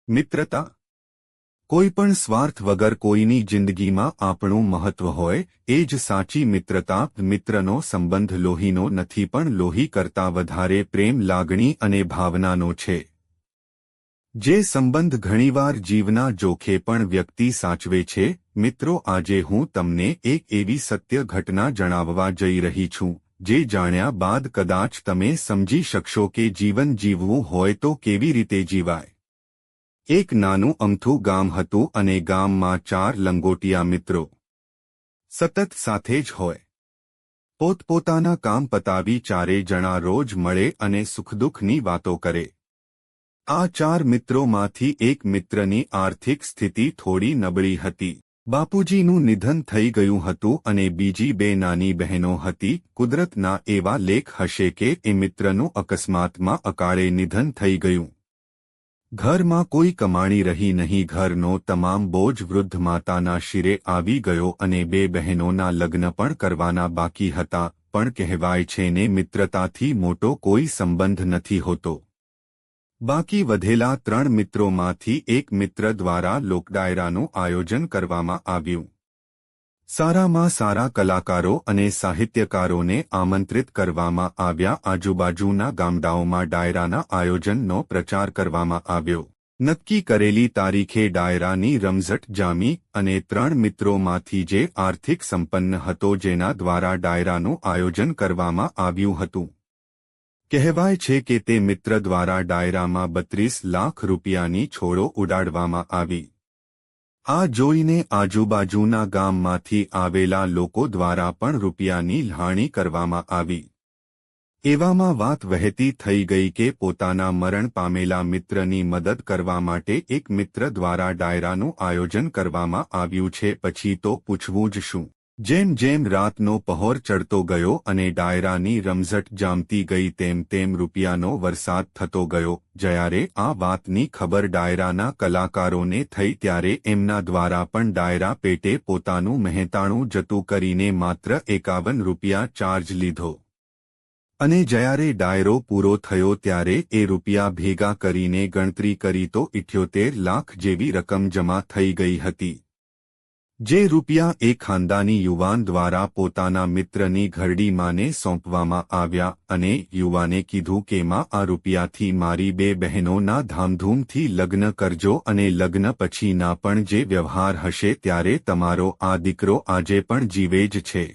મિત્રતા કોઈપણ સ્વાર્થ વગર કોઈની જિંદગીમાં આપણું મહત્વ હોય એ જ સાચી મિત્રતા. મિત્રનો સંબંધ લોહીનો નથી પણ લોહી કરતાં વધારે પ્રેમ, લાગણી અને ભાવનાનો છે. જે સંબંધ ઘણીવાર જીવના જોખે પણ વ્યક્તિ સાચવે છે. મિત્રો, આજે હું તમને એક એવી સત્ય ઘટના જણાવવા જઈ રહી છું જે જાણ્યા બાદ કદાચ તમે સમજી શકશો કે જીવન જીવવું હોય તો કેવી રીતે જીવાય. એક નાનું અમથું ગામ હતું અને ગામમાં 4 લંગોટિયા મિત્રો સતત સાથે જ હોય. પોતપોતાના કામ પતાવી ચારે જણા રોજ મળે અને સુખદુઃખની વાતો કરે. આ 4 મિત્રોમાંથી એક મિત્રની આર્થિક સ્થિતિ થોડી નબળી હતી. બાપુજીનું નિધન થઈ ગયું હતું અને બીજી 2 નાની બહેનો હતી. કુદરતના એવા લેખ હશે કે એ મિત્રનું અકસ્માતમાં અકાળે નિધન થઈ ગયું. ઘરમાં કોઈ કમાણી રહી નહીં. ઘરનો તમામ બોજ વૃદ્ધ માતાના શિરે આવી ગયો અને 2 બહેનોના લગ્ન પણ કરવાના બાકી હતા. પણ કહેવાય છે ને, મિત્રતાથી મોટો કોઈ સંબંધ નથી હોતો. બાકી વધેલા 3 મિત્રોમાંથી એક મિત્ર દ્વારા લોકડાયરાનું આયોજન કરવામાં આવ્યું. સારામાં સારા કલાકારો અને સાહિત્યકારોને આમંત્રિત કરવામાં આવ્યા. આજુબાજુના ગામડાઓમાં ડાયરાના આયોજનનો પ્રચાર કરવામાં આવ્યો. નક્કી કરેલી તારીખે ડાયરાની રમઝટ જામી અને 3 મિત્રોમાંથી જે આર્થિક સંપન્ન હતો, જેના દ્વારા ડાયરાનું આયોજન કરવામાં આવ્યું હતું, કહેવાય છે કે તે મિત્ર દ્વારા ડાયરામાં 32 લાખ રૂપિયાની છોડો ઉડાડવામાં આવી. આ જોઈને આજુબાજુના ગામમાંથી આવેલા લોકો દ્વારા પણ રૂપિયાની લહાણી કરવામાં આવી. એવામાં વાત વહેતી થઈ ગઈ કે પોતાના મરણ પામેલા મિત્રની મદદ કરવા માટે એક મિત્ર દ્વારા ડાયરાનું આયોજન કરવામાં આવ્યું છે. પછી તો પૂછવું જ શું. જેમ જેમ રાતનો પહોર ચડતો ગયો અને ડાયરાની રમઝટ જામતી ગઈ તેમ તેમ રૂપિયાનો વરસાદ થતો ગયો. જ્યારે આ વાતની ખબર ડાયરાના કલાકારોને થઈ ત્યારે એમના દ્વારા પણ ડાયરા પેટે પોતાનું મહેતાણું જતું કરીને માત્ર 51 રૂપિયા ચાર્જ લીધો. અને જ્યારે ડાયરો પૂરો થયો ત્યારે એ રૂપિયા ભેગા કરીને ગણતરી કરી તો 78 લાખ જેવી રકમ જમા થઈ ગઈ હતી. જે રૂપિયા એ ખાનદાની યુવાન દ્વારા પોતાના મિત્રની ઘરડી માને સોંપવામાં આવ્યા અને યુવાને કીધું કે માં, આ રૂપિયાથી મારી 2 બહેનોના ધામધૂમથી લગ્ન કરજો અને લગ્ન પછીના પણ જે વ્યવહાર હશે ત્યારે તમારો આ દીકરો આજે પણ જીવે જ છે.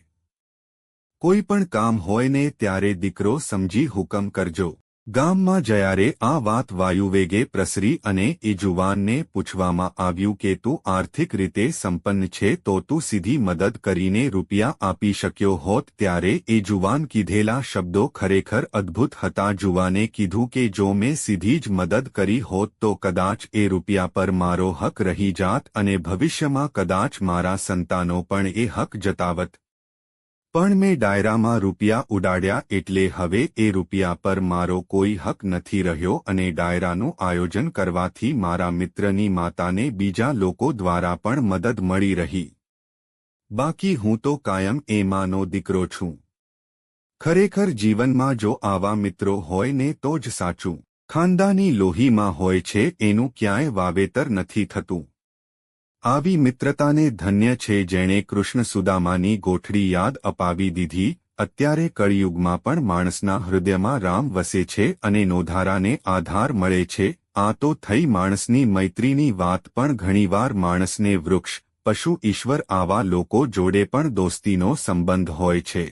કોઈ પણ કામ હોય ને ત્યારે દીકરો સમજી હુકમ કરજો. ગામમાં જ્યારે આ વાત વાયુવેગે પ્રસરી અને એ જુવાનને પૂછવામાં આવ્યું કે તું આર્થિક રીતે સંપન્ન છે તો તું સીધી મદદ કરીને રૂપિયા આપી શક્યો હોત, ત્યારે એ જુવાન કીધેલા શબ્દો ખરેખર અદ્ભુત હતા. જુવાને કીધું કે જો મેં સીધી જ મદદ કરી હોત તો કદાચ એ રૂપિયા પર મારો હક રહી જાત અને ભવિષ્યમાં કદાચ મારા સંતાનો પણ એ હક જતાવત. પણ મેં ડાયરામાં રૂપિયા ઉડાડ્યા એટલે હવે એ રૂપિયા પર મારો કોઈ હક નથી રહ્યો અને ડાયરાનું આયોજન કરવાથી મારા મિત્રની માતાને બીજા લોકો દ્વારા પણ મદદ મળી રહી. બાકી હું તો કાયમ એ માનો દીકરો છું. ખરેખર જીવનમાં જો આવા મિત્રો હોય ને તો જ સાચું. ખાનદાની લોહીમાં હોય છે, એનું ક્યાંય વાવેતર નથી થતું. આવી મિત્રતાને ધન્ય છે જેણે કૃષ્ણ સુદામાની ગોઠડી યાદ અપાવી દીધી. અત્યારે કળિયુગમાં પણ માણસના હૃદયમાં રામ વસે છે અને નોધારાને આધાર મળે છે. આ તો થઈ માણસની મૈત્રીની વાત, પણ ઘણીવાર માણસને વૃક્ષ, પશુ, ઈશ્વર આવા લોકો જોડે પણ દોસ્તીનો સંબંધ હોય છે.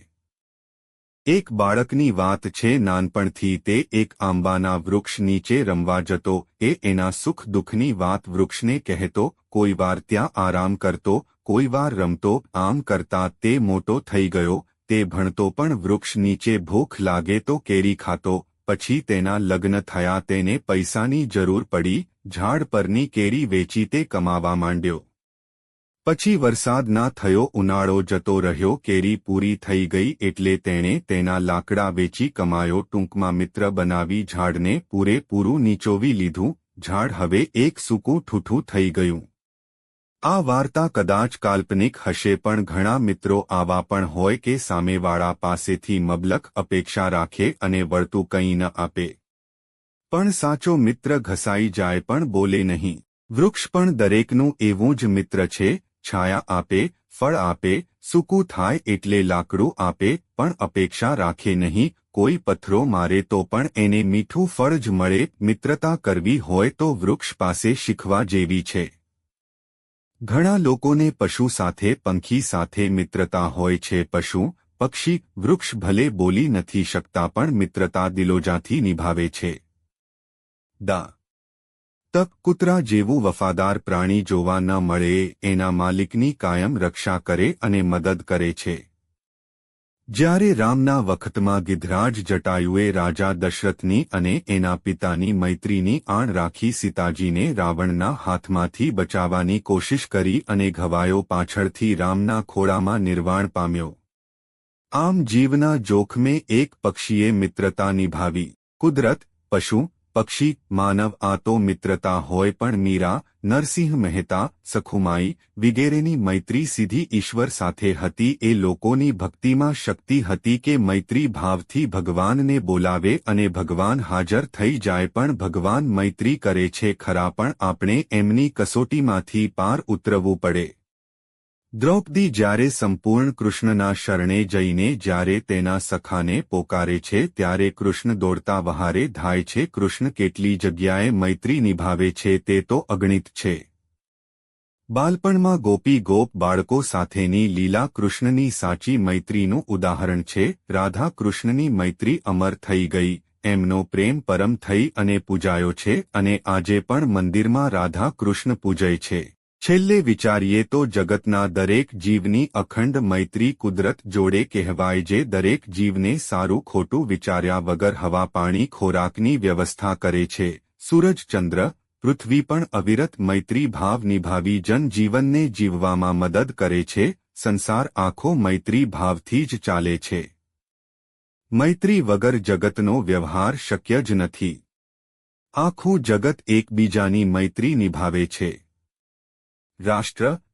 એક બાળકની વાત છે. નાનપણથી તે એક આંબાના વૃક્ષ નીચે રમવા જતો. એ એના સુખ દુઃખની વાત વૃક્ષને કહેતો. કોઈ વાર ત્યાં આરામ કરતો, કોઈ વાર રમતો. આમ કરતા તે મોટો થઈ ગયો. તે ભણતો પણ વૃક્ષ નીચે ભૂખ લાગે તો કેરી ખાતો. પછી તેના લગ્ન થયા. તેને પૈસાની જરૂર પડી. ઝાડ પરની કેરી વેચી તે કમાવા માંડ્યો. પછી વરસાદ ના થયો. ઉનાળો જતો રહ્યો. કેરી પૂરી થઈ ગઈ એટલે તેણે તેના લાકડા વેચી કમાયો. ટૂંકમાં મિત્ર બનાવી ઝાડને પૂરેપૂરું નીચોવી લીધું. ઝાડ હવે એક સૂકું ઠૂઠું થઈ ગયું. આ વાર્તા કદાચ કાલ્પનિક હશે, પણ ઘણા મિત્રો આવા પણ હોય કે સામેવાળા પાસેથી મબલખ અપેક્ષા રાખે અને વળતું કંઈ ન આપે. પણ સાચો મિત્ર ઘસાઈ જાય પણ બોલે નહીં. વૃક્ષ પણ દરેકનું એવું જ મિત્ર છે. છાયા આપે, ફળ આપે, સૂકું થાય એટલે લાકડું આપે, પણ અપેક્ષા રાખે નહીં. કોઈ પથ્થરો મારે તો પણ એને મીઠું ફળ જ મળે. મિત્રતા કરવી હોય તો વૃક્ષ પાસે શીખવા જેવી છે. ઘણા લોકોને પશુ સાથે, પંખી સાથે મિત્રતા હોય છે. પશુ, પક્ષી, વૃક્ષ ભલે બોલી નથી શકતા પણ મિત્રતા દિલોજાથી નિભાવે છે. તક કૂતરા જેવું વફાદાર પ્રાણી જોવા ન મળે. એના માલિકની કાયમ રક્ષા કરે અને મદદ કરે છે. જ્યારે રામના વખતમાં ગિધરાજ જટાયુએ રાજા દશરથની અને એના પિતાની મૈત્રીની આણ રાખી સીતાજીને રાવણના હાથમાંથી બચાવવાની કોશિશ કરી અને ઘવાયો પાછળથી રામના ખોળામાં નિર્વાણ પામ્યો. આમ જીવના જોખમે એક પક્ષીએ મિત્રતા નિભાવી. કુદરત, પશુ, પક્ષી, માનવ આ તો મિત્રતા હોય પણ મીરા, નરસિંહ મહેતા, સખુમાઈ વગેરેની મૈત્રી સીધી ઈશ્વર સાથે હતી. એ લોકોની ભક્તિમાં શક્તિ હતી કે મૈત્રી ભાવથી ભગવાનને બોલાવે અને ભગવાન હાજર થઈ જાય. પણ ભગવાન મૈત્રી કરે છે ખરા પણ આપણે એમની કસોટીમાંથી પાર ઉતરવું પડે. દ્રૌપદી જ્યારે સંપૂર્ણ કૃષ્ણના શરણે જઈને જ્યારે તેના સખાને પોકારે છે ત્યારે કૃષ્ણ દોડતા વહારે ધાય છે. કૃષ્ણ કેટલી જગ્યાએ મૈત્રી નિભાવે છે તે તો અગણિત છે. બાલપણમાં ગોપી ગોપ બાળકો સાથેની લીલા કૃષ્ણની સાચી મૈત્રીનું ઉદાહરણ છે. રાધા કૃષ્ણની મૈત્રી અમર થઈ ગઈ. એમનો પ્રેમ પરમ થઈ અને પૂજાયો છે અને આજે પણ મંદિરમાં રાધા કૃષ્ણ પૂજાય છે. છેલ્લે વિચારીએ તો જગતના દરેક જીવની અખંડ મૈત્રી કુદરત જોડે કહેવાય જે દરેક જીવને સારું ખોટું વિચાર્યા વગર હવા પાણી ખોરાકની વ્યવસ્થા કરે છે. સૂરજ ચંદ્ર પૃથ્વી પણ અવિરત મૈત્રી ભાવ નિભાવી જનજીવનને જીવવામાં મદદ કરે છે. સંસાર આખો મૈત્રી ભાવથી જ ચાલે છે. મૈત્રી વગર જગતનો વ્યવહાર શક્ય જ નથી. આખું જગત એકબીજાની મૈત્રી નિભાવે છે.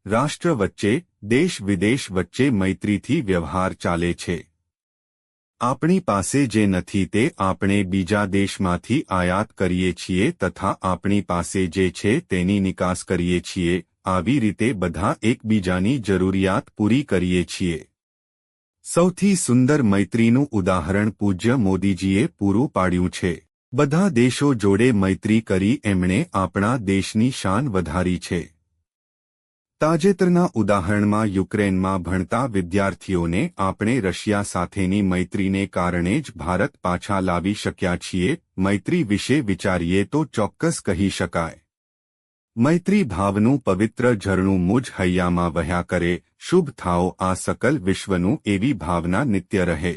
રાષ્ટ્ર વચ્ચે, દેશ વિદેશ વચ્ચે મૈત્રીથી વ્યવહાર ચાલે છે. આપણી પાસે જે નથી તે આપણે બીજા દેશમાંથી આયાત કરીએ છીએ તથા આપણી પાસે જે છે તેની નિકાસ કરીએ છીએ. આવી રીતે બધા એકબીજાની જરૂરિયાત પૂરી કરીએ છીએ. સૌથી સુંદર મૈત્રીનું ઉદાહરણ પૂજ્ય મોદીજીએ પૂરું પાડ્યું છે. બધા દેશો જોડે મૈત્રી કરી એમણે આપણા દેશની શાન વધારી છે. તાજેતરના ઉદાહરણમાં યુક્રેનમાં ભણતા વિદ્યાર્થીઓને આપણે રશિયા સાથેની મૈત્રીને કારણે જ ભારત પાછા લાવી શક્યા છીએ. મૈત્રી વિશે વિચારીએ તો ચોક્કસ કહી શકાય. મૈત્રી ભાવનું પવિત્ર ઝરણું મુજ હૈયામાં વહ્યા કરે. શુભ થાઓ આ સકલ વિશ્વનું એવી ભાવના નિત્ય રહે.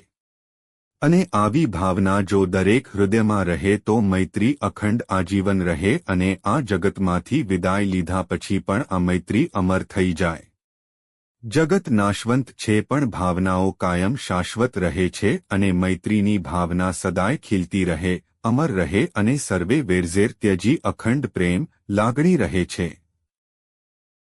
અને આવી ભાવના જો દરેક હૃદયમાં રહે તો મૈત્રી અખંડ આજીવન રહે અને આ જગતમાંથી વિદાય લીધા પછી પણ આ મૈત્રી અમર થઈ જાય. જગત નાશવંત છે પણ ભાવનાઓ કાયમ શાશ્વત રહે છે અને મૈત્રીની ભાવના સદાય ખીલતી રહે, અમર રહે અને સર્વે વેરઝેર ત્યજી અખંડ પ્રેમ, લાગણી રહે છે.